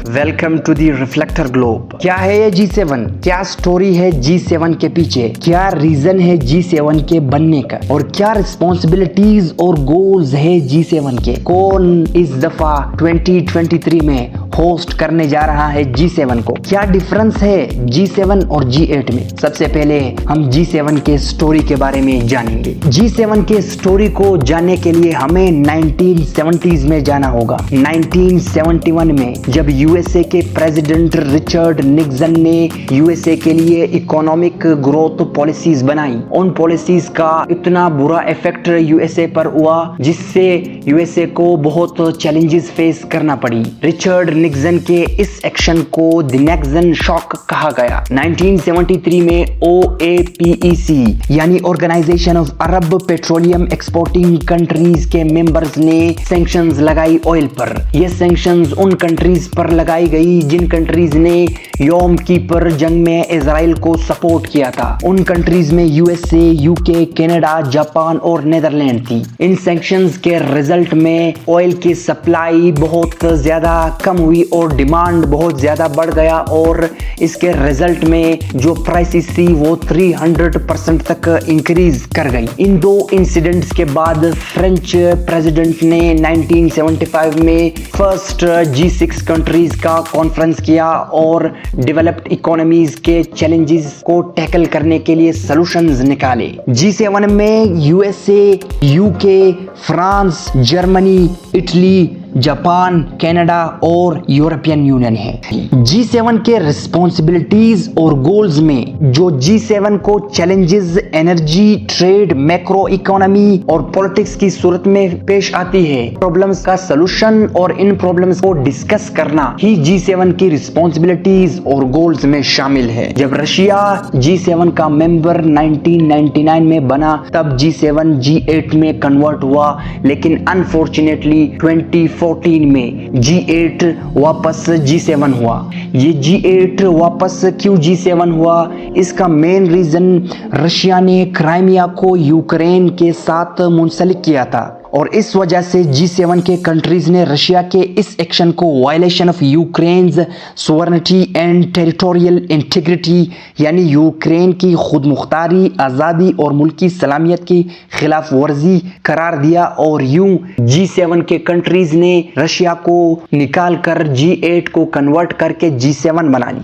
Welcome to the reflector globe. क्या है ये G7? क्या स्टोरी है G7 के पीछे? क्या रीजन है G7 के बनने का? और क्या रिस्पॉन्सिबिलिटीज और गोल्स है G7 के? कौन इस दफा 2023 में होस्ट करने जा रहा है G7 को? क्या डिफरेंस है G7 और G8 में? सबसे पहले हम G7 के स्टोरी के बारे में जानेंगे। G7 के स्टोरी को जानने के लिए हमें 1970s में जाना होगा। 1971 में जब यूएसए के प्रेसिडेंट रिचर्ड निक्सन ने यूएसए के लिए इकोनॉमिक ग्रोथ पॉलिसीज बनाई, उन पॉलिसीज का इतना बुरा इफेक्ट यूएसए पर हुआ जिससे यूएसए को बहुत चैलेंजेस फेस करना पड़ी। रिचर्ड निक्सन के इस एक्शन को द निक्सन शॉक कहा गया। 1973 में OAPEC यानी organisation of Arab petroleum exporting countries के मेंबर्स ने सैंक्शंस लगाई ऑयल पर। ये सैंक्शंस उन कंट्रीज पर लगाई गई जिन कंट्रीज ने योम कीपर जंग में इजराइल को सपोर्ट किया था। उन कंट्रीज में यूएसए, यूके, कनाडा, जापान और नीदरलैंड थी। इन सैंक्शंस के रिजल्ट में ऑयल की सप्लाई बहुत ज्यादा कम हुई और डिमांड बहुत ज्यादा बढ़ गया और इसके रिजल्ट में जो प्राइसेस थी वो 300% तक इंक्रीज कर गई। इन दो इंसिडेंट्स के बाद फ्रेंच प्रेसिडेंट ने 1975 में फर्स्ट G6 कंट्रीज का कॉन्फ्रेंस किया और डेवलप्ड इकोनॉमीज के चैलेंजेस को टैकल करने के लिए सॉल्यूशंस निकाले। G7 में USA, UK, France, Germany, Italy, Japan, Canada और यूरोपियन यूनियन है। G7 के रिस्पॉन्सिबिलिटीज और गोल्स में जो G7 को challenges energy, trade, macro economy और पॉलिटिक्स की सूरत में पेश आती है, प्रॉब्लम्स का सलूशन और इन प्रॉब्लम्स को डिस्कस करना ही G7 की रिस्पॉन्सिबिलिटीज और गोल्स में शामिल है। जब रशिया G7 का मेंबर 1999 में बना तब G7 G8 में कन्वर्ट हुआ, लेकिन अनफॉर्चुनेटली 2014 में G8 वापस G7 हुआ। ये G8 वापस क्यों G7 हुआ? इसका मेन रीजन रशिया ने क्राइमिया को यूक्रेन के साथ मुंसलिक किया था और इस वजह से G7 के कंट्रीज ने रशिया के इस एक्शन को violation of Ukraine's sovereignty and territorial integrity यानी यूक्रेन की खुद मुख्तारी, आज़ादी और मुल्की सलामियत की खिलाफ वर्जी करार दिया और यूं G7 के कंट्रीज ने रशिया को निकाल कर G8 को कन्वर्ट करके G7 बना ली।